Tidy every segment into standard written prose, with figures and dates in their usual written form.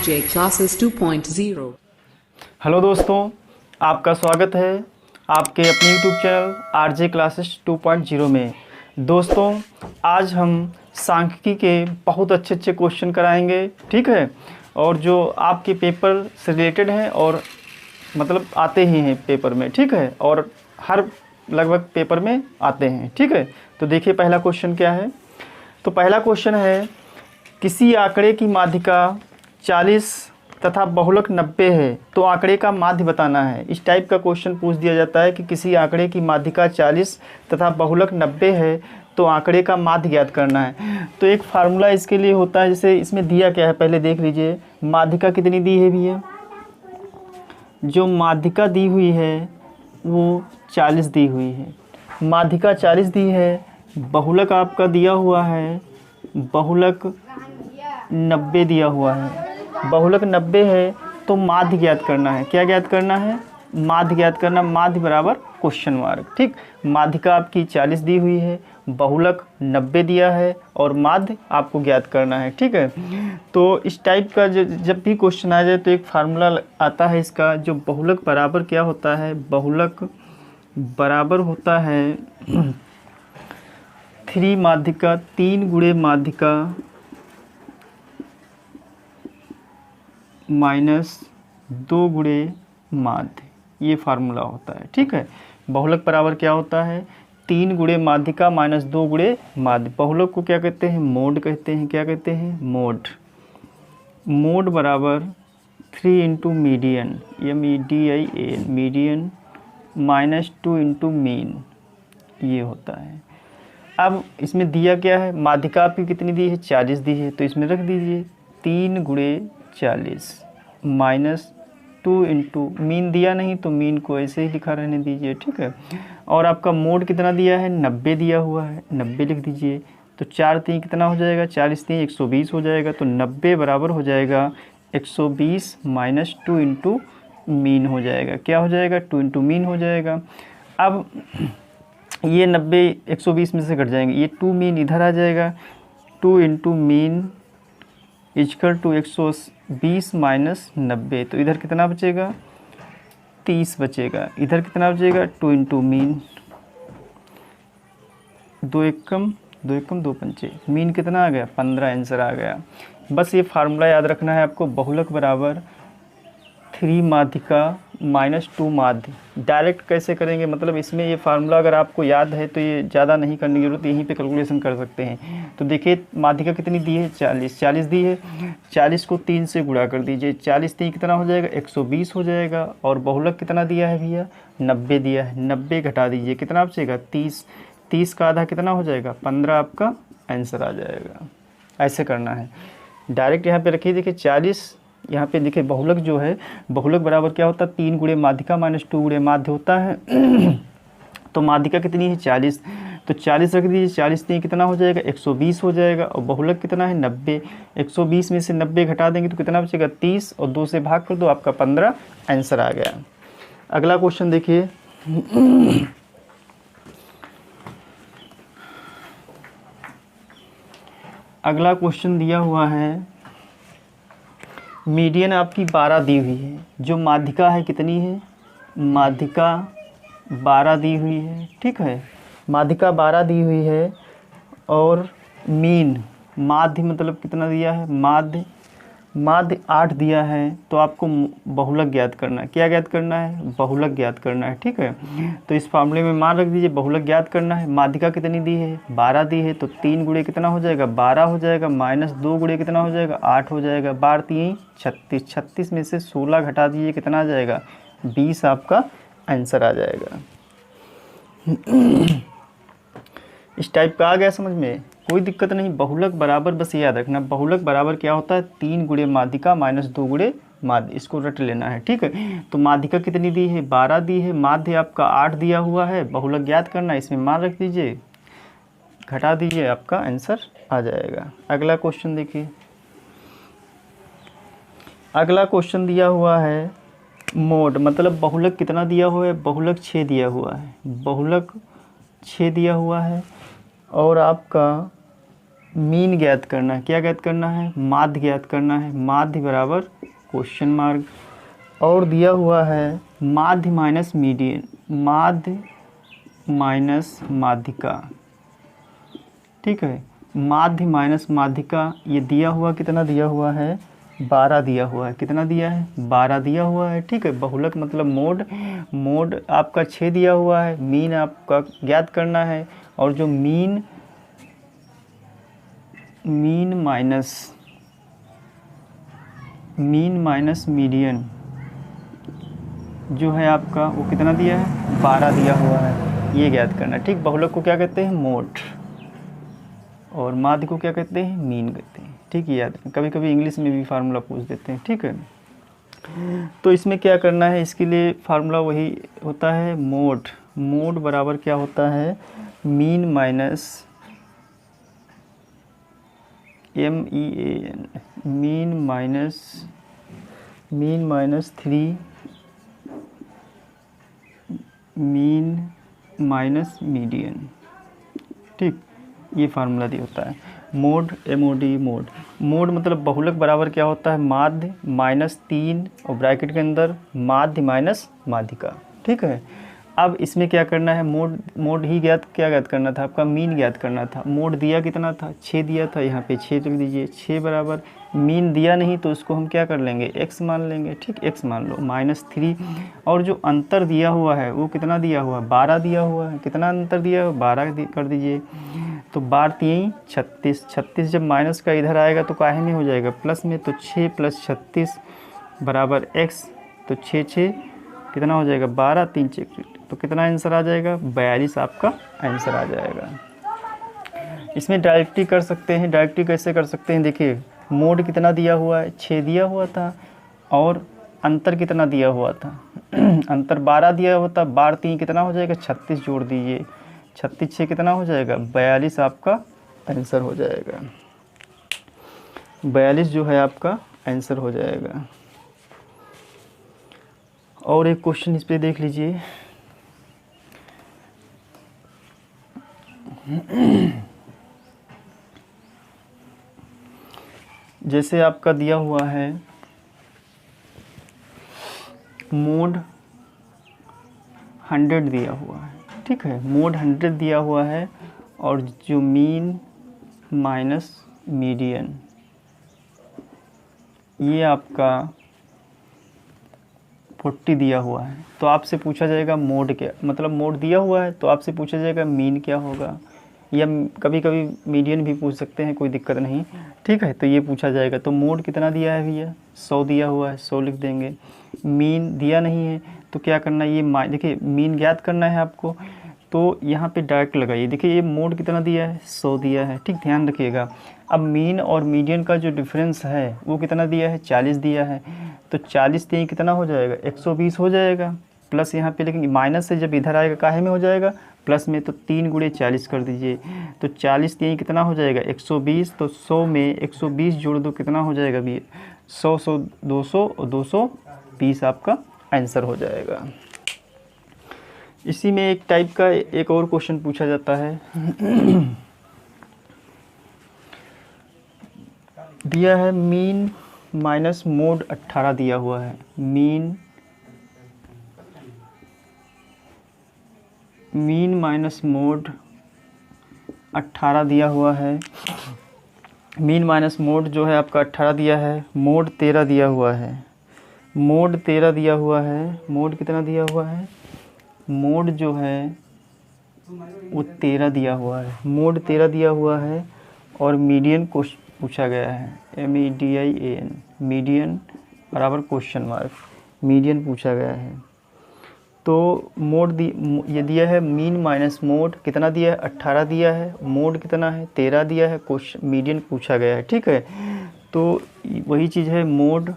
RJ Classes 2.0। Hello दोस्तों, आपका स्वागत है आपके अपने यूट्यूब चैनल RJ Classes 2.0 में। दोस्तों, आज हम सांख्यिकी के बहुत अच्छे क्वेश्चन कराएंगे, ठीक है, और जो आपके पेपर से रिलेटेड हैं और मतलब आते ही हैं पेपर में, ठीक है, और हर लगभग पेपर में आते हैं, ठीक है। तो देखिए पहला क्वेश्चन क्या है। तो पहला क्वेश्चन है, किसी आंकड़े की माध्यिका 40 तथा बहुलक 90 है तो आंकड़े का माध्य बताना है। इस टाइप का क्वेश्चन पूछ दिया जाता है कि किसी आंकड़े की माध्यिका 40 तथा बहुलक 90 है तो आंकड़े का माध्य ज्ञात करना है। तो एक फार्मूला इसके लिए होता है, जैसे इसमें दिया क्या है पहले देख लीजिए। माध्यिका कितनी दी है भैया, जो माध्यिका दी हुई है वो 40 दी हुई है, माध्यिका 40 दी है। बहुलक आपका दिया हुआ है, बहुलक 90 दिया हुआ है, बहुलक 90 है तो माध्य ज्ञात करना है। क्या ज्ञात करना है? माध्य ज्ञात करना। माध्य बराबर क्वेश्चन मार्क, ठीक। माध्यिका आपकी 40 दी हुई है, बहुलक 90 दिया है और माध्य आपको ज्ञात करना है, ठीक है। तो इस टाइप का जब भी क्वेश्चन आ जाए तो एक फार्मूला आता है इसका, जो बहुलक बराबर क्या होता है, बहुलक बराबर होता है 3 माध्यिका 3 गुणे माध्यिका माइनस 2 गुणे माध्य, ये फार्मूला होता है, ठीक है। बहुलक बराबर क्या होता है, 3 गुणे माध्यिका माइनस 2 गुणे माध्य। बहुलक को क्या कहते हैं? मोड कहते हैं। क्या कहते हैं? मोड। मोड बराबर 3 into median, MEDIAN, median minus 2 into mean, ये होता है। अब इसमें दिया क्या है, माध्यिका आपकी कितनी दी है? 40 दी है, तो इसमें रख दीजिए 3 गुणे 40 माइनस 2 इंटू मीन दिया नहीं तो मीन को ऐसे ही लिखा रहने दीजिए, ठीक है। और आपका मोड कितना दिया है? 90 दिया हुआ है, 90 लिख दीजिए। तो 4 3 कितना हो जाएगा? 40 3 120 हो जाएगा। तो 90 बराबर हो जाएगा 120 माइनस 2 इंटू मीन हो जाएगा। क्या हो जाएगा? 2 इंटू मीन हो जाएगा। अब ये 90 120 में से घट जाएंगे, ये 2 मीन इधर आ जाएगा। 2 into mean is equal to 120 minus 90, तो इधर कितना बचेगा? 30 बचेगा। इधर कितना बचेगा? 2 इंटू मीन, 2 एकम 2 पंचे, मीन कितना आ गया? 15 आंसर आ गया। बस ये फार्मूला याद रखना है आपको, बहुलक बराबर 3 माध्यिका माइनस 2 माध्य। डायरेक्ट कैसे करेंगे, मतलब इसमें ये फार्मूला अगर आपको याद है तो ये ज़्यादा नहीं करने की जरूरत, यहीं पे कैलकुलेशन कर सकते हैं। तो देखिए माध्यिका कितनी दी है? 40 दी है। 40 को 3 से गुणा कर दीजिए, 40 3 कितना हो जाएगा? 120 हो जाएगा। और बहुलक कितना दिया है भैया? 90 दिया है, 90 घटा दीजिए, कितना बचेगा? 30। 30 का आधा कितना हो जाएगा? 15 आपका आंसर आ जाएगा। ऐसे करना है, डायरेक्ट यहाँ पे रखिए। देखिए 40 यहाँ पे देखिए, बहुलक जो है, बहुलक बराबर क्या होता है? 3 गुणे माध्यिका माइनस 2 गुणे माध्य होता है। तो माध्यिका कितनी है? 40, तो 40 रख दीजिए। 40 3 कितना हो जाएगा? 120 हो जाएगा। और बहुलक कितना है? 90। 120 में से 90 घटा देंगे तो कितना बचेगा? 30, और 2 से भाग कर दो, आपका 15 आंसर आ गया। अगला क्वेश्चन देखिए। अगला क्वेश्चन दिया हुआ है, मीडियन आपकी 12 दी हुई है, जो माध्यिका है कितनी है? माध्यिका 12 दी हुई है, ठीक है। माध्यिका 12 दी हुई है और मीन माध्य मतलब कितना दिया है? माध्य 8 दिया है। तो आपको बहुलक ज्ञात करना है। क्या ज्ञात करना है? बहुलक ज्ञात करना है, ठीक है। तो इस फार्मूले में मान रख दीजिए, बहुलक ज्ञात करना है। माध्यिका कितनी दी है? 12 दी है, तो 3 गुणे कितना हो जाएगा? 12 हो जाएगा, माइनस 2 गुणे कितना हो जाएगा? 8 हो जाएगा। 12 3 36, 36 में से 16 घटा दीजिए, कितना आ जाएगा? 20 आपका आंसर आ जाएगा। इस टाइप का आ गया समझ में? कोई दिक्कत नहीं। बहुलक बराबर बस याद रखना, बहुलक बराबर क्या होता है? 3 गुणे माध्यिका माइनस 2 गुणे माध्य, इसको रट लेना है, ठीक है। तो माध्यिका कितनी दी है? 12 दी है। माध्य आपका 8 दिया हुआ है। बहुलक ज्ञात करना है, इसमें मान रख दीजिए, घटा दीजिए, आपका आंसर आ जाएगा। अगला क्वेश्चन देखिए। अगला क्वेश्चन दिया हुआ है मोड, मतलब बहुलक कितना दिया हुआ है? बहुलक 6 दिया हुआ है, बहुलक 6 दिया हुआ है। और आपका मीन ज्ञात करना है। क्या ज्ञात करना है? माध्य ज्ञात करना है। माध्य बराबर क्वेश्चन मार्क, और दिया हुआ है माध्य माइनस मीडियन, माध्य माइनस माध्यिका, ठीक है, माध्य माइनस माध्यिका, ये दिया हुआ कितना दिया हुआ है, 12 दिया हुआ है, कितना दिया है, 12 दिया हुआ है, ठीक है। बहुलक मतलब मोड, मोड आपका 6 दिया हुआ है, मीन आपका ज्ञात करना है, और जो मीन माइनस मीडियन जो है आपका वो कितना दिया है, 12 दिया हुआ है, ये ज्ञात करना है, ठीक। बहुलक को क्या कहते हैं, मोड, और माध्य को क्या कहते हैं, मीन कहते हैं, ठीक है। याद, कभी कभी इंग्लिश में भी फार्मूला पूछ देते हैं, ठीक है। तो इसमें क्या करना है, इसके लिए फार्मूला वही होता है, मोड, मोड बराबर क्या होता है, mean minus MEAN, mean minus 3 mean minus median, ठीक, ये फार्मूला दिया होता है। मोड MOD, मोड मतलब बहुलक बराबर क्या होता है, माध्य माइनस 3 और ब्रैकेट के अंदर माध्य माइनस माध्यिका, ठीक है। अब इसमें क्या करना है, मोड ही क्या ज्ञात करना था, आपका मीन ज्ञात करना था। मोड दिया कितना था, 6 दिया था, यहाँ पे 6 लिख दीजिए, 6 बराबर, मीन दिया नहीं तो उसको हम क्या कर लेंगे, x मान लेंगे, ठीक, x मान लो, -3, और जो अंतर दिया हुआ है वो कितना दिया हुआ है, 12 दिया हुआ है, कितना अंतर दिया हुआ, 12 कर दीजिए, तो 12 3 36, 36 जब माइनस का इधर आएगा तो काहे में हो जाएगा, प्लस में, तो 6 + 36 बराबर x, तो 6 6 कितना हो जाएगा, 12 3 6, तो कितना आंसर आ जाएगा, 42 आपका आंसर आ जाएगा। इसमें डायरेक्टली कर सकते हैं, डायरेक्टली कैसे कर सकते हैं, देखिए मोड कितना दिया हुआ है, 6 दिया हुआ था, और अंतर कितना दिया हुआ था अंतर 12 दिया हुआ था, 12 3 कितना हो जाएगा, 36 जोड़ दीजिए, 36 6 कितना हो जाएगा, 42 आपका आंसर हो जाएगा, 42 जो है आपका आंसर हो जाएगा। और एक क्वेश्चन इस पे देख लीजिए, जैसे आपका दिया हुआ है मोड 100 दिया हुआ है, ठीक है, मोड 100 दिया हुआ है, और जो मीन माइनस मीडियन ये आपका 40 दिया हुआ है, तो आपसे पूछा जाएगा मोड क्या, मतलब मोड दिया हुआ है तो आपसे पूछा जाएगा मीन क्या होगा, या कभी कभी मीडियन भी पूछ सकते हैं, कोई दिक्कत नहीं, ठीक है। तो ये पूछा जाएगा, तो मोड कितना दिया है भैया, 100 दिया हुआ है, 100 लिख देंगे। मीन दिया नहीं है तो क्या करना है, ये देखिए मीन ज्ञात करना है आपको, तो यहाँ पे डायरेक्ट लगाइए, देखिए ये मोड कितना दिया है, 100 दिया है, ठीक, ध्यान रखिएगा। अब मीन और मीडियन का जो डिफरेंस है वो कितना दिया है, 40 दिया है, तो 40 3 कितना हो जाएगा, 120 हो जाएगा, प्लस यहाँ पे, लेकिन माइनस से जब इधर आएगा काहे में हो जाएगा, प्लस में, तो 3 × 40 कर दीजिए, तो 40 3 कितना हो जाएगा, 120, तो 100 में 120 जोड़ दो, कितना हो जाएगा भैया, 100 100 200 और 220 आपका आंसर हो जाएगा। इसी में एक टाइप का एक और क्वेश्चन पूछा जाता है दिया है मीन माइनस मोड 18 दिया हुआ है, मीन माइनस मोड 18 दिया हुआ है, मीन माइनस मोड जो है आपका 18 दिया है, मोड 13 दिया हुआ है, मोड 13 दिया हुआ है, मोड कितना दिया हुआ है, मोड जो है वो 13 दिया हुआ है, मोड 13 दिया हुआ है, और मीडियन को पूछा गया है, MEDIAN, मीडियन बराबर क्वेश्चन मार्क, मीडियन पूछा गया है। तो मोड ये दिया है मीन माइनस मोड कितना दिया है, 18 दिया है, मोड कितना है, 13 दिया है, क्वेश्चन मीडियन पूछा गया है, ठीक है। तो वही चीज़ है मोड,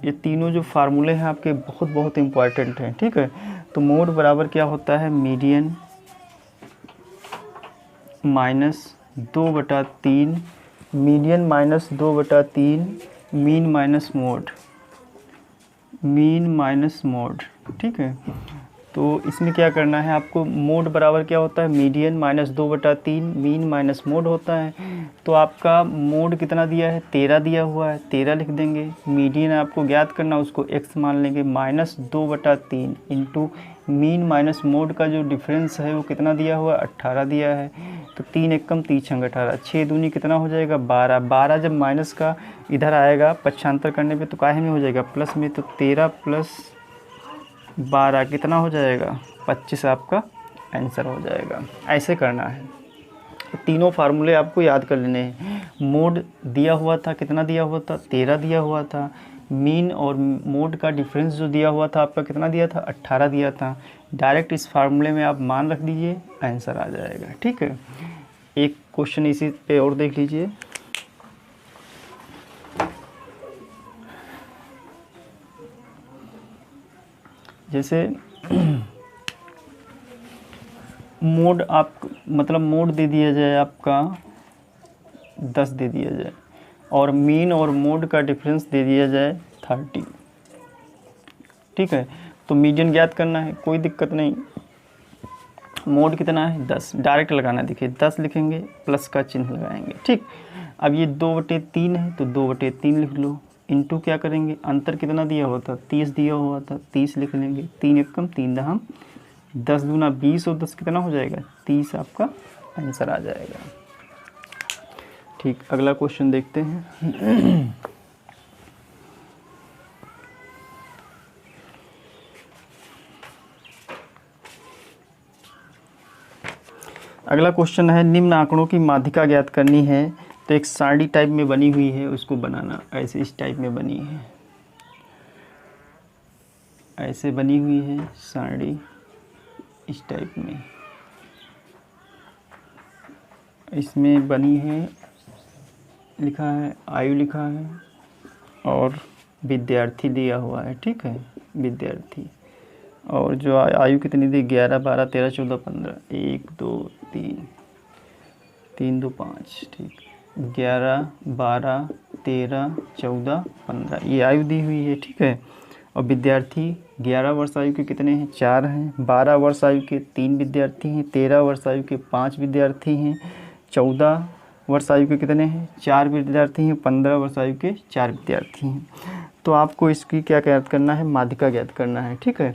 ये तीनों जो फार्मूले हैं आपके बहुत बहुत इम्पॉर्टेंट हैं, ठीक है। तो मोड बराबर क्या होता है, median minus 2/3, median minus 2/3, mean minus mode, mean minus mode, ठीक है। तो इसमें क्या करना है आपको, मोड बराबर क्या होता है, median minus 2/3, mean minus mode होता है। तो आपका मोड कितना दिया है, 13 दिया हुआ है, 13 लिख देंगे। मीडियन आपको ज्ञात करना, उसको x मान लेंगे, minus 2/3 into mean minus mode का जो डिफरेंस है वो कितना दिया हुआ है, 18 दिया है। तो 3 एकम 3 छंग 18, 6 दूनी कितना हो जाएगा, 12। 12 जब माइनस का इधर आएगा पक्षांतर करने पे तो काहे में हो जाएगा, प्लस में। तो 13 प्लस 12 कितना हो जाएगा, 25 आपका आंसर हो जाएगा। ऐसे करना है। तीनों फार्मूले आपको याद कर लेने हैं। मोड दिया हुआ था, कितना दिया हुआ था, 13 दिया हुआ था। मीन और मोड का डिफरेंस जो दिया हुआ था आपका कितना दिया था, 18 दिया था। डायरेक्ट इस फार्मूले में आप मान रख दीजिए, आंसर आ जाएगा। ठीक है, एक क्वेश्चन इसी पे और देख लीजिए। जैसे मोड आप मतलब मोड दे दिया जाए आपका 10 दे दिया जाए, और मीन और मोड का डिफरेंस दे दिया जाए 30। ठीक है, तो मीडियन ज्ञात करना है, कोई दिक्कत नहीं। मोड कितना है, 10, डायरेक्ट लगाना है। देखिए 10 लिखेंगे, प्लस का चिन्ह लगाएंगे। ठीक, अब ये 2/3 है तो 2/3 लिख लो। इंटू क्या करेंगे, अंतर कितना दिया हुआ था, 30 दिया हुआ था, 30 लिख लेंगे। 3 एकम 3 दहम, 10 दूना 20 और 10 कितना हो जाएगा, 30 आपका आंसर आ जाएगा। ठीक, अगला क्वेश्चन देखते हैं। अगला क्वेश्चन है, निम्न आंकड़ों की माध्यिका ज्ञात करनी है। तो एक सारणी टाइप में बनी हुई है, उसको बनाना। ऐसे इस टाइप में बनी है, ऐसे बनी हुई है सारणी, इस टाइप में इसमें बनी है। लिखा है आयु, लिखा है, और विद्यार्थी दिया हुआ है। ठीक है, विद्यार्थी, और जो आयु कितनी दी, 11, 12, 13, 14, 15, 1 2 3, 3 2 5। ठीक, 11, 12, 13, 14, 15 ये आयु दी हुई है। ठीक है, और विद्यार्थी 11 वर्ष आयु के कितने हैं, 4 हैं। 12 वर्ष आयु के 3 विद्यार्थी हैं। 13 वर्ष आयु के 5 विद्यार्थी हैं। 14 वर्ष आयु के कितने हैं, 4 विद्यार्थी हैं। 15 वर्ष आयु के 4 विद्यार्थी हैं। तो आपको इसकी क्या ज्ञात करना है, माध्यिका ज्ञात करना है। ठीक है,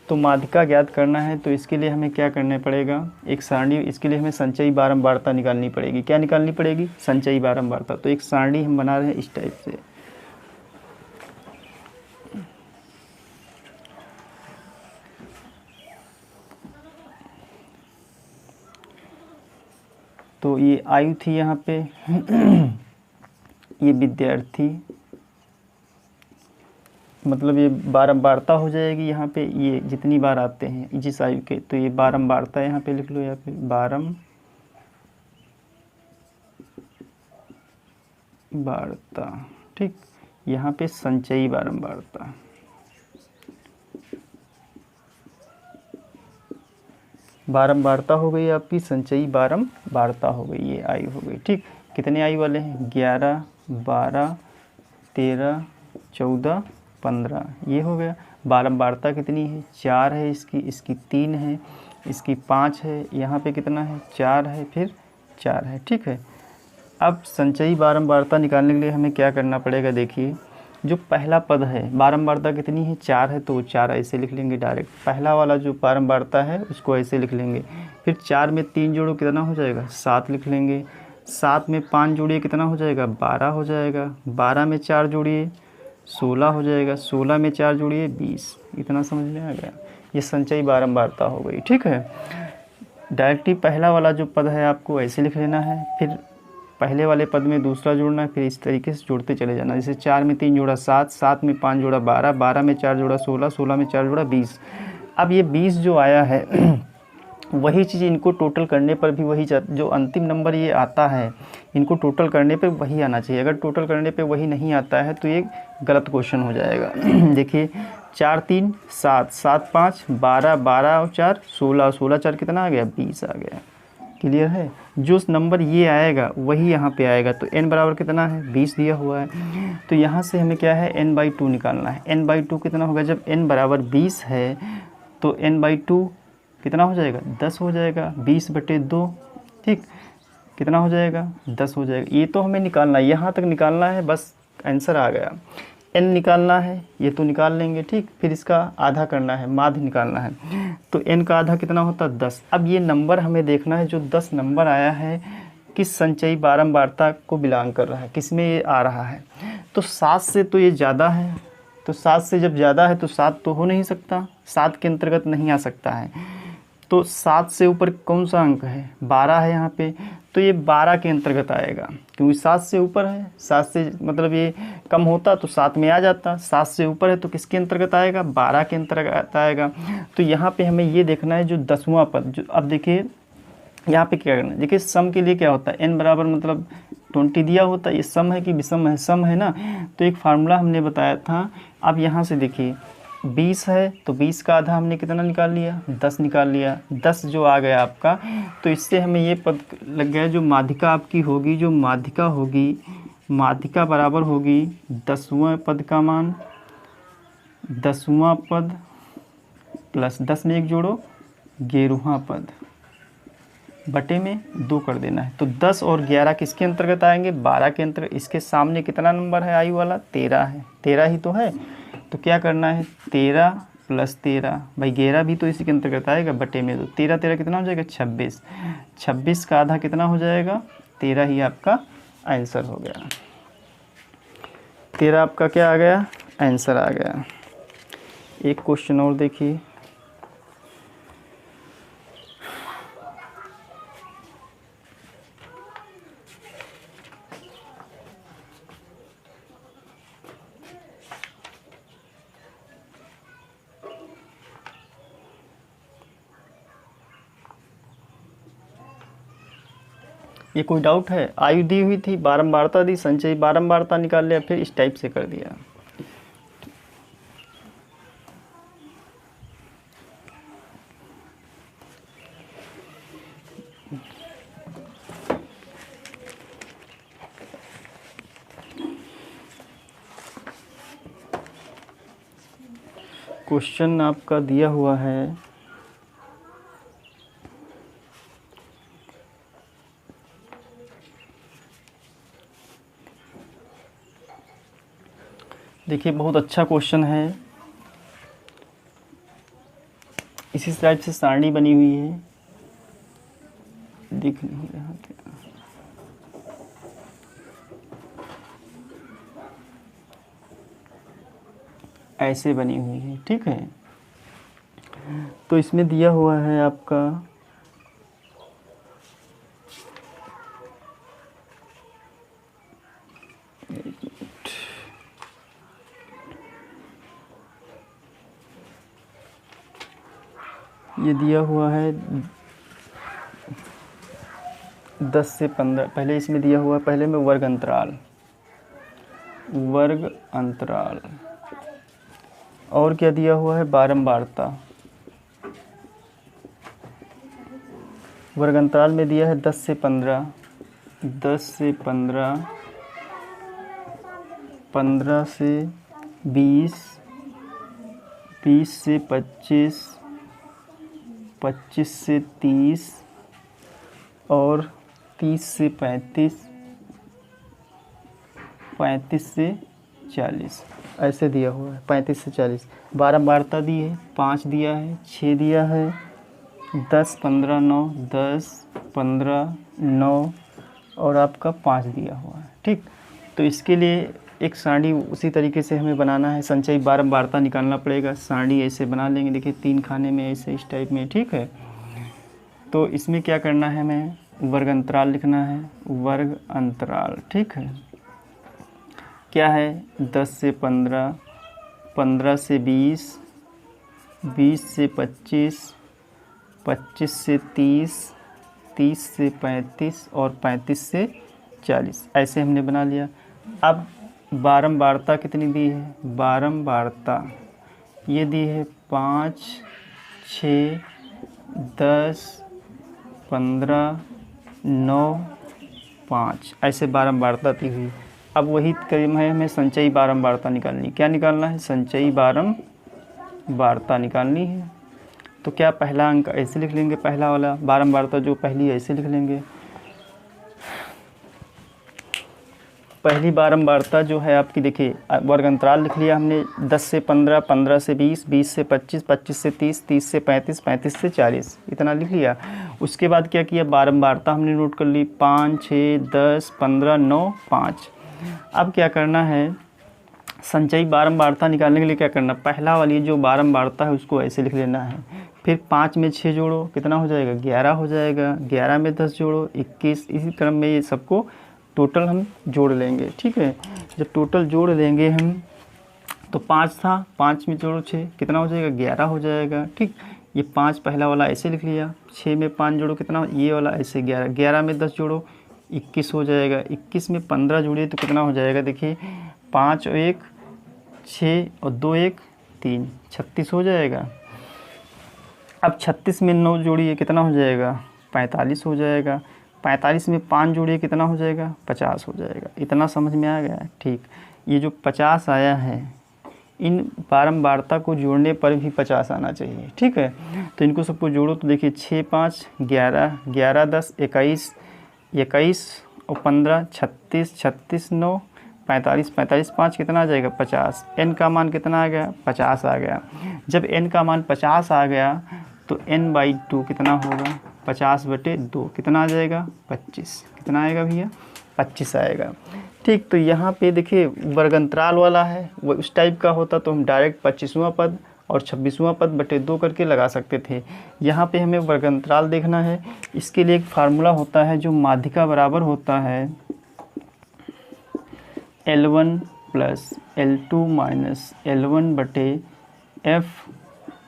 तो माध्यिका ज्ञात करना है तो इसके लिए हमें क्या करना पड़ेगा, एक सारणी, इसके लिए हमें संचयी बारंबारता निकालनी पड़ेगी। क्या निकालनी पड़ेगी, संचयी बारंबारता। तो एक सारणी हम बना रहे हैं इस टाइप से। तो ये आयु थी यहाँ पे, ये विद्यार्थी, मतलब ये बारंबारता हो जाएगी यहाँ पे। ये जितनी बार आते हैं जिस आयु के, तो ये बारंबारता यहाँ पे लिख लो, यहाँ पे बारंबारता। ठीक, यहाँ पे संचयी बारंबारता। बारंबारता हो गई आपकी, संचयी बारंबारता हो गई, ये आयु हो गई। ठीक, कितने आयु वाले हैं, 11, 12, 13, 14, 15 ये हो गया। बारंबारता कितनी है, 4 है इसकी, इसकी 3 है, इसकी 5 है, यहाँ पे कितना है, 4 है, फिर 4 है। ठीक है, अब संचयी बारंबारता निकालने के लिए हमें क्या करना पड़ेगा, देखिए जो पहला पद है, बारंबारता कितनी है, 4 है, तो 4 ऐसे लिख लेंगे डायरेक्ट। पहला वाला जो बारंबारता है उसको ऐसे लिख लेंगे। फिर 4 में 3 जोड़ो कितना हो जाएगा, 7 लिख लेंगे। 7 में 5 जोड़िए कितना हो जाएगा, 12 हो जाएगा। 12 में 4 जोड़िए 16 हो जाएगा। 16 में 4 जोड़िए 20। इतना समझ में आ गया, ये संचयी बारंबारता हो गई। ठीक है, डायरेक्टली पहला वाला जो पद है आपको ऐसे लिख लेना है, फिर पहले वाले पद में दूसरा जोड़ना है, फिर इस तरीके से जोड़ते चले जाना। जैसे 4 में 3 जोड़ा 7, 7 में 5 जोड़ा 12, 12 में 4 जोड़ा 16, 16 में 4 जोड़ा 20। अब ये 20 जो आया है वही चीज़ इनको टोटल करने पर भी वही जो अंतिम नंबर ये आता है, इनको टोटल करने पे वही आना चाहिए। अगर टोटल करने पे वही नहीं आता है तो ये गलत क्वेश्चन हो जाएगा। देखिए 4 3 7, 7 5 12, 12 और 4 16, 16 4 कितना आ गया, 20 आ गया। क्लियर है, जो नंबर ये आएगा वही यहाँ पे आएगा। तो n बराबर कितना है, 20 दिया हुआ है। तो यहाँ से हमें क्या है, n/2 निकालना है। n/2 कितना होगा, जब n बराबर 20 है तो n/2 कितना हो जाएगा 10 हो जाएगा, 20/2 ठीक कितना हो जाएगा 10 हो जाएगा। ये तो हमें निकालना है, यहाँ तक निकालना है, बस आंसर आ गया। n निकालना है, ये तो निकाल लेंगे ठीक, फिर इसका आधा करना है, माध्य निकालना है। तो n का आधा कितना होता है 10। अब ये नंबर हमें देखना है, जो 10 नंबर आया है किस संचयी बारंबारता को बिलोंग कर रहा है, किस में ये आ रहा है। तो 7 से तो ये ज़्यादा है, तो 7 से जब ज़्यादा है तो 7 तो हो नहीं सकता, 7 के अंतर्गत नहीं आ सकता है। तो 7 से ऊपर कौन सा अंक है 12 है यहाँ पे, तो ये 12 के अंतर्गत आएगा, क्योंकि 7 से ऊपर है। 7 से मतलब ये कम होता तो 7 में आ जाता, 7 से ऊपर है तो किसके अंतर्गत आएगा 12 के अंतर्गत आएगा। तो यहाँ पे हमें ये देखना है जो 10वां पद, जो अब देखिए यहाँ पे क्या करना है, देखिए सम के लिए क्या होता है n बराबर मतलब 20 दिया होता है, ये सम है कि विषम है, सम है ना। तो एक फार्मूला हमने बताया था। अब यहाँ से देखिए 20 है तो 20 का आधा हमने कितना निकाल लिया 10 निकाल लिया, 10 जो आ गया आपका। तो इससे हमें ये पद लग गया, जो माध्यिका आपकी होगी, जो माध्यिका होगी, माध्यिका बराबर होगी 10वां पद का मान, 10वां पद प्लस 10 में 1 जोड़ो 11वां पद बटे में 2 कर देना है। तो 10 और 11 किसके अंतर्गत आएंगे 12 के अंतर्गत। इसके सामने कितना नंबर है आयु वाला 13 है, 13 ही तो है। तो क्या करना है 13 + 13 भाई 11 भी तो इसी के अंतर्गत आएगा बटे में 2, 13 13 कितना हो जाएगा 26, 26 का आधा कितना हो जाएगा 13 ही आपका आंसर हो गया। 13 आपका क्या आ गया आंसर आ गया। एक क्वेश्चन और देखिए, ये कोई डाउट है। आयु दी हुई थी, बारंबारता दी, संचयी बारंबारता निकाल लिया, फिर इस टाइप से कर दिया। क्वेश्चन आपका दिया हुआ है देखिए, बहुत अच्छा क्वेश्चन है। इसी टाइप से सारणी बनी हुई है, दिख नहीं रहा क्या, ऐसे बनी हुई है ठीक है। तो इसमें दिया हुआ है आपका ये दिया हुआ है 10 से 15। पहले इसमें दिया हुआ है, पहले में वर्ग अंतराल, वर्ग अंतराल, और क्या दिया हुआ है बारंबारता। वर्ग अंतराल में दिया है 10 से 15, 10 से 15, 15 से 20, 20 से 25, 25 से 30 और 30 से 35, 35 से 40 ऐसे दिया हुआ है। 35 से 40 बारंबारता दी है, 5 दिया है, 6 दिया है, 10 15 9, 10 15 9 और आपका 5 दिया हुआ है ठीक। तो इसके लिए एक सारणी उसी तरीके से हमें बनाना है, संचयी बारंबारता निकालना पड़ेगा। सारणी ऐसे बना लेंगे, देखिए 3 खाने में ऐसे इस टाइप में ठीक है। तो इसमें क्या करना है, हमें वर्ग अंतराल लिखना है, वर्ग अंतराल ठीक है। क्या है 10 से 15, 15 से 20, 20 से 25, 25 से 30, 30 से 35 और 35 से 40 ऐसे हमने बना लिया। अब बारंबारता कितनी दी है, बारंबारता ये दी है 5, 6, 10, 15, 9, 5 ऐसे बारंबारता दी हुई। अब वही क्रम है, हमें संचयी बारंबारता निकालनी। क्या निकालना है, संचयी बारंबारता निकालनी है। तो क्या पहला अंक ऐसे लिख लेंगे, पहला वाला बारंबारता जो पहली ऐसे लिख लेंगे। पहली बारंबारता जो है आपकी, देखिए वर्ग अंतराल लिख लिया हमने 10 से 15, 15 से 20, 20 से 25, 25 से 30, 30 से 35, 35 से 40, इतना लिख लिया। उसके बाद क्या किया, बारंबारता हमने नोट कर ली 5, 6, 10, 15, 9, 5। अब क्या करना है, संचयी बारंबारता निकालने के लिए क्या करना, पहला वाली जो बारंबारता है उसको ऐसे लिख लेना है। फिर 5 में 6 जोड़ो, कितना हो जाएगा, 11 हो जाएगा। 11 में 10 जोड़ो, 21। इसी क्रम में ये सबको टोटल हम जोड़ लेंगे, ठीक है। जब टोटल जोड़ लेंगे हम, तो 5 था, 5 में जोड़ो 6, कितना हो जाएगा, 11 हो जाएगा, ठीक। ये 5 पहला वाला ऐसे लिख लिया। 6 में 5 जोड़ो, कितना, ये वाला ऐसे 11। 11 में 10 जोड़ो, 21 हो जाएगा। 21 में 15 जोड़िए तो कितना हो जाएगा, देखिए 5 और 1 6 और 2 1 3, 36 हो जाएगा। अब 36 में 9 जोड़िए, कितना हो जाएगा, 45 हो जाएगा। 45 में 5 जोड़िए, कितना हो जाएगा, 50 हो जाएगा। इतना समझ में आ गया, ठीक। ये जो 50 आया है, इन बारंबारता को जोड़ने पर भी 50 आना चाहिए, ठीक है। तो इनको सबको जोड़ो तो देखिए 6 5 11, 11 10 21, 21 और 15 36, 36 9 45, 45 5 कितना आ जाएगा, 50। n का मान कितना आ गया, 50 आ गया। जब n का मान 50 आ गया तो n/2 कितना होगा, 50/2 कितना आ जाएगा, 25। कितना आएगा भैया, 25 आएगा, ठीक। तो यहाँ पे देखिए वर्गंतराल वाला है, वो उस टाइप का होता तो हम डायरेक्ट 25वां पद और 26वां पद बटे 2 करके लगा सकते थे। यहाँ पे हमें वर्गंतराल देखना है। इसके लिए एक फार्मूला होता है जो माध्यिका बराबर होता है L1 plus L2 minus L1 बटे F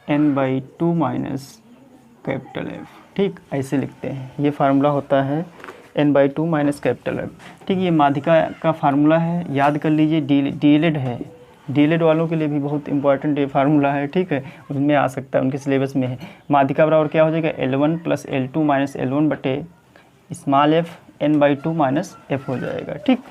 n/2 minus capital F, ठीक। ऐसे लिखते हैं, ये फार्मूला होता है n/2 माइनस कैपिटल F, ठीक। ये माध्यिका का फार्मूला है, याद कर लीजिए। डीएलएड है, डीएलएड वालों के लिए भी बहुत इंपॉर्टेंट ये फार्मूला है, ठीक है। उनमें आ सकता है, उनके सिलेबस में है। माध्यिका बराबर क्या हो जाएगा, L1 plus L2 minus L1 बटे small f n/2 minus f हो जाएगा, ठीक।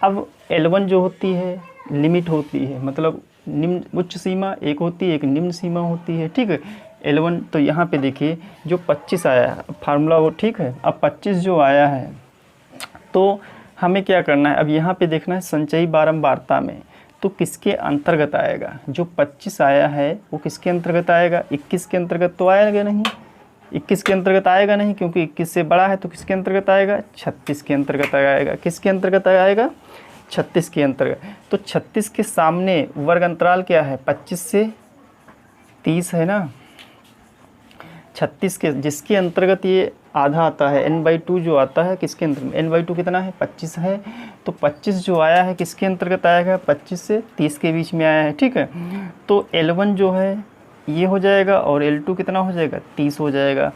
अब L1 जो होती है लिमिट होती है, मतलब निम्न उच्च सीमा एक होती है, एक निम्न सीमा होती है, ठीक है। L1 तो यहाँ पे देखिए जो 25 आया है फार्मूला वो, ठीक है। अब 25 जो आया है तो हमें क्या करना है, अब यहाँ पे देखना है संचयी बारंबारता में तो किसके अंतर्गत आएगा। जो 25 आया है वो किसके अंतर्गत आएगा, 21 के अंतर्गत तो आएगा नहीं, 21 के अंतर्गत आएगा नहीं, क्योंकि 21 से बड़ा है। तो किसके अंतर्गत आएगा, 36 के अंतर्गत आएगा। किसके अंतर्गत आएगा, 36 के अंतर्गत। तो 36 के सामने वर्ग अंतराल क्या है, 25 से 30 है ना। 36 के जिसके अंतर्गत ये आधा आता है n/2 जो आता है, किसके अंतर्गत, n/2 कितना है, 25 है। तो 25 जो आया है किसके अंतर्गत आएगा, 25 से 30 के बीच में आया है, ठीक है। तो L1 जो है ये हो जाएगा और L2 कितना हो जाएगा, 30 हो जाएगा।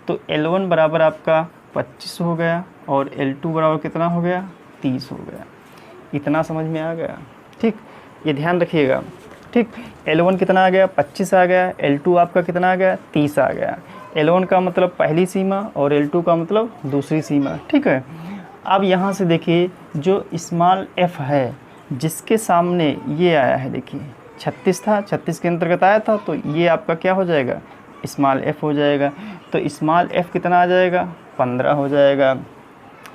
तो L1 बराबर आपका 25 हो गया और L2 बराबर कितना हो गया, 30 हो गया। इतना समझ में आ गया, ठीक। ये ध्यान रखिएगा, ठीक। L1 कितना आ गया, 25 आ गया। L2 आपका कितना आ गया, 30 आ गया। L1 का मतलब पहली सीमा और L2 का मतलब दूसरी सीमा, ठीक है। अब यहाँ से देखिए जो स्मॉल f है जिसके सामने ये आया है, देखिए 36 था, 36 के अंतर्गत आया था, तो ये आपका क्या हो जाएगा, स्मॉल f हो जाएगा। तो स्मॉल f कितना आ जाएगा, 15 हो जाएगा।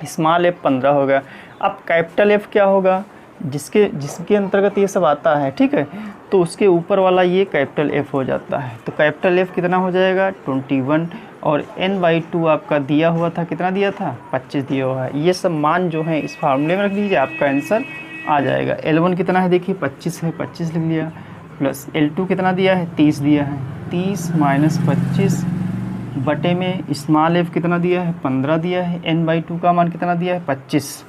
स्मॉल f 15 होगा। अब कैपिटल F क्या होगा, जिसके अंतर्गत ये सब आता है, ठीक है। तो उसके ऊपर वाला ये कैपिटल F हो जाता है। तो कैपिटल F कितना हो जाएगा, 21। और n/2 आपका दिया हुआ था, कितना दिया था, 25 दिया हुआ है। ये सब मान जो है इस फार्मूले में रख लीजिए, आपका आंसर आ जाएगा। L1 कितना है, देखिए 25 है, 25 लिख लिया। प्लस L2 कितना दिया है, 30 दिया है। 30 माइनस 25 बटे में स्मॉल f कितना दिया है, 15 दिया है। n/2 का मान कितना दिया है, 25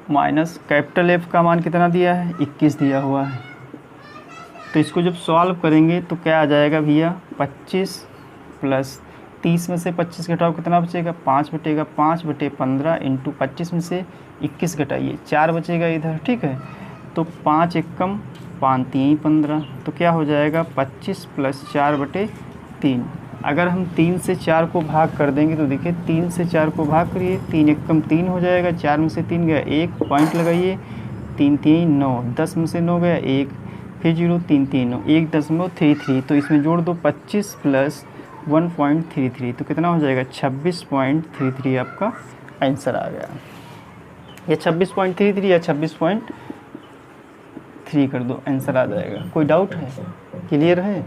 माइनस कैपिटल F का मान कितना दिया है, 21 दिया हुआ है। तो इसको जब सॉल्व करेंगे तो क्या आ जाएगा भैया, 25 प्लस 30 में से 25 घटाओ कितना बचेगा, 5 बटेगा। 5 बटे 15 इंटू 25 में से 21 घटाइए, 4 बचेगा इधर, ठीक है। तो 5 एकम 5 3 15, तो क्या हो जाएगा 25 प्लस 4 बटे 3। अगर हम 3 से 4 को भाग कर देंगे तो देखिए 3 से 4 को भाग करिए, 3 एकम 3 हो जाएगा, 4 में से 3 गया 1, पॉइंट लगाइए, 3 3 9, 10 में से 9 गया 1, फिर 0 3 3 1.33, तो इसमें जोड़ दो 25 प्लस 1.33, तो कितना हो जाएगा 26.33 आपका आंसर आ गया। या 26.33 या 26.3 कर दो, आंसर आ जाएगा। कोई डाउट है? क्लियर है?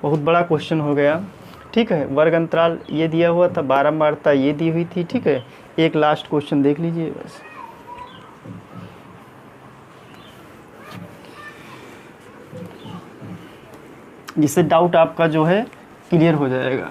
बहुत बड़ा क्वेश्चन हो गया। ठीक है, वर्ग अंतराल ये दिया हुआ था, बारंबारता ये दी हुई थी। ठीक है, एक लास्ट क्वेश्चन देख लीजिए बस। जिससे डाउट आपका जो है क्लियर हो जाएगा।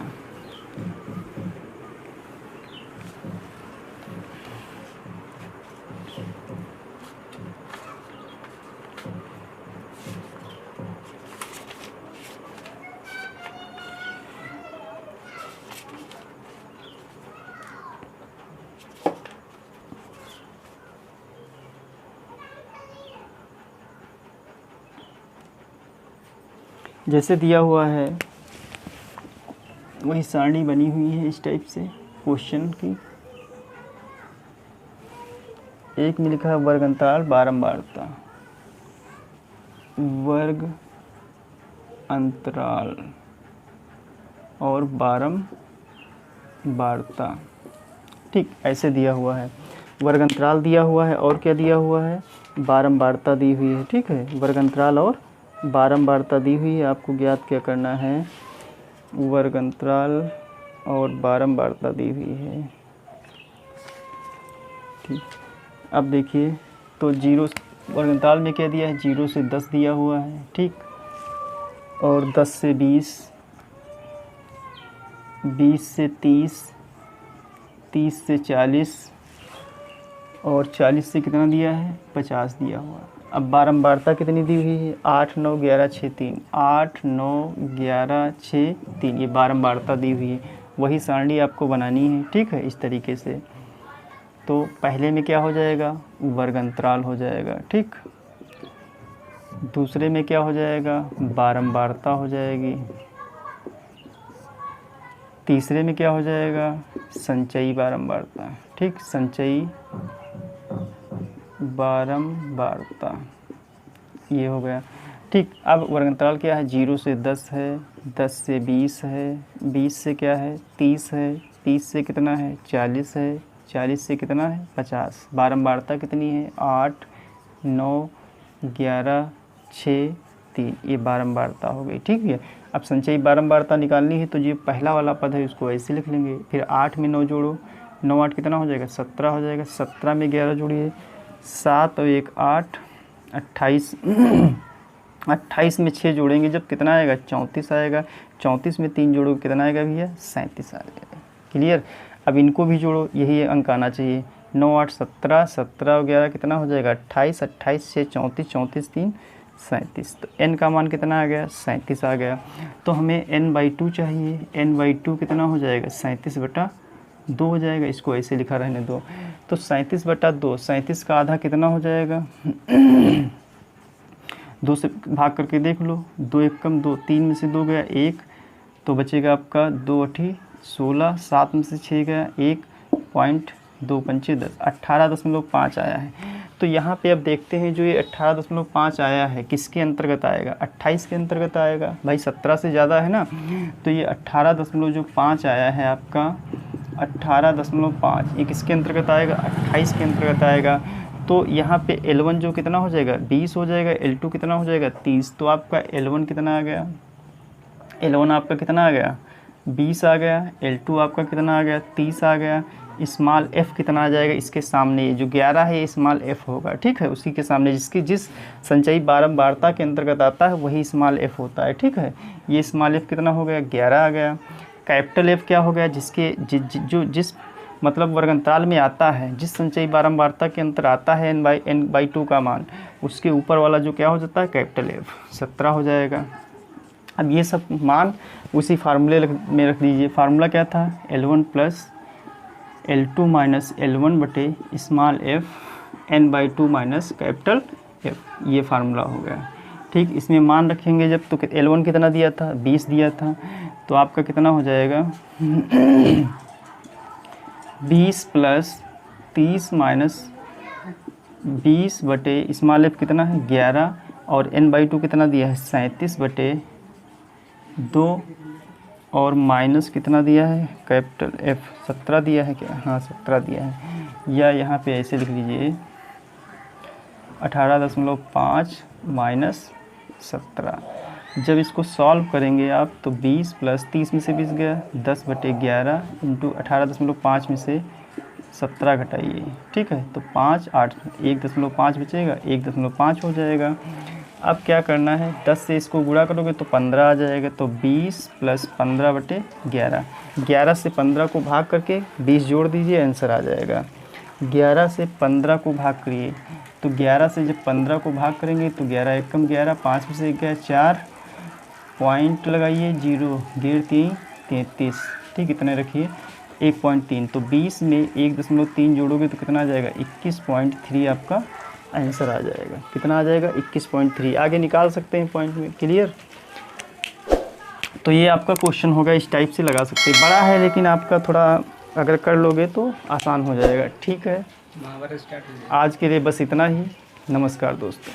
जैसे दिया हुआ है वही सारणी बनी हुई है इस टाइप से क्वेश्चन की। एक में लिखा है वर्ग अंतराल बारंबारता, वर्ग अंतराल और बारंबारता। ठीक, ऐसे दिया हुआ है। वर्ग अंतराल दिया हुआ है और क्या दिया हुआ है, बारंबारता दी हुई है। ठीक है, वर्ग अंतराल और बारंबारता दी हुई है। आपको ज्ञात क्या करना है, वर्ग अंतराल और बारंबारता दी हुई है। ठीक, अब देखिए तो 0 वर्ग अंतराल में क्या दिया है, 0 से 10 दिया हुआ है। ठीक, और 10 से 20, 20 से 30, 30 से 40 और 40 से कितना दिया है, 50 दिया हुआ। अब बारंबारता कितनी दी हुई है, 8 9 11 6 3, 8 9 11 6 3, ये बारंबारता दी हुई है। वही सारणी आपको बनानी है। ठीक है, इस तरीके से। तो पहले में क्या हो जाएगा, वर्ग अंतराल हो जाएगा। ठीक, दूसरे में क्या हो जाएगा, बारंबारता हो जाएगी। तीसरे में क्या हो जाएगा, संचयी बारंबारता। ठीक, संचयी बारंबारता ये हो गया। ठीक, अब वर्ग अंतराल क्या है, 0 से 10 है, 10 से 20 है, 20 से क्या है 30 है, 30 से कितना है 40 है, 40 से कितना है 50। बारंबारता कितनी है, 8 9 11 6 3, ये बारंबारता हो गई। ठीक है, अब संचयी बारंबारता निकालनी है तो ये पहला वाला पद है उसको ऐसे लिख लेंगे। फिर 8 में 9 जोड़ो, 9 8 कितना हो जाएगा 17 हो जाएगा। 17 में 11 जोड़िए, 7 और 1 8, 28 28 में 6 जोड़ेंगे जब कितना आएगा 34 आएगा। 34 में 3 जोड़ो कितना आएगा भैया 37 आ जाएगा। क्लियर? अब इनको भी जोड़ो, यही अंक आना चाहिए। 9 8 17, 17 और 11 कितना हो जाएगा 28, 28 से 34, 34 3 37। तो n का मान कितना आ गया 37 आ गया। तो हमें n/2 चाहिए। n/2 कितना हो जाएगा 37/2 हो जाएगा। इसको ऐसे लिखा रहने दो। तो 37/2, 37 का आधा कितना हो जाएगा 2 से भाग करके देख लो। 2 1 कम 2, 3 में से 2 गया 1, तो बचेगा आपका 2 8 16, 7 में से 6 गया 1.2 पंचे 10, 18.5 आया है। तो यहाँ पे अब देखते हैं जो ये 18.5 आया है किसके अंतर्गत आएगा, 28 के अंतर्गत आएगा। भाई 17 से ज़्यादा है ना, तो ये 18.5 आया है आपका 18.5, ये किसके अंतर्गत आएगा 28 के अंतर्गत आएगा। तो यहाँ पे L1 जो कितना हो जाएगा 20 हो जाएगा, L2 कितना हो जाएगा 30। तो आपका L1 कितना आ गया, L1 आपका कितना आ गया 20 आ गया, L2 आपका कितना आ गया 30 आ गया। स्मॉल f कितना आ जाएगा, इसके सामने जो 11 है ये स्मॉल f होगा। ठीक है, उसी के सामने जिस संचयी बारंबारता के अंतर्गत आता है वही स्मॉल f होता है। ठीक है, ये स्मॉल f कितना हो गया 11 आ गया। कैपिटल F क्या हो गया, जिस मतलब वर्ग अंतराल में आता है, जिस संचयी बारंबारता के अंतर आता है n/2 का मान, उसके ऊपर वाला जो क्या हो जाता है कैपिटल F 17 हो जाएगा। अब ये सब मान उसी फार्मूले में रख दीजिए। फार्मूला क्या था, L1 plus L2 minus L1 बटे small f n/2 minus capital F, ये फार्मूला हो गया। ठीक, इसमें मान रखेंगे जब, तो L1 कितना दिया था 20 दिया था, तो आपका कितना हो जाएगा 20 प्लस 30 माइनस 20 बटे स्मॉल f कितना है 11 और n/2 कितना दिया है 37/2 और माइनस कितना दिया है कैपिटल F 17 दिया है क्या, हाँ 17 दिया है। या यहाँ पे ऐसे लिख लीजिए 18.5 माइनस 17। जब इसको सॉल्व करेंगे आप तो 20 + 30 में से 20 गया 10/11 इंटू 18.5 में से 17 घटाइए, ठीक है। तो 5 8 1.5 बचेगा, 1.5 हो जाएगा। अब क्या करना है 10 से इसको गुणा करोगे तो 15 आ जाएगा। तो 20 + 15/11, 11 से 15 को भाग करके 20 जोड़ दीजिए, आंसर आ जाएगा। 11 से 15 को भाग करिए तो 11 से जब 15 को भाग करेंगे तो 11 एकम 11, 5 में से गया 4, पॉइंट लगाइए 0 1 3 33, ठीक इतने रखिए 1.3। तो 20 में 1.3 जोड़ोगे तो कितना आ जाएगा 21.3 आपका आंसर आ जाएगा। कितना आ जाएगा 21.3। आगे निकाल सकते हैं पॉइंट में, क्लियर। तो ये आपका क्वेश्चन होगा, इस टाइप से लगा सकते हैं। बड़ा है लेकिन आपका थोड़ा अगर कर लोगे तो आसान हो जाएगा, ठीक है। आज के लिए बस इतना ही। नमस्कार दोस्तों।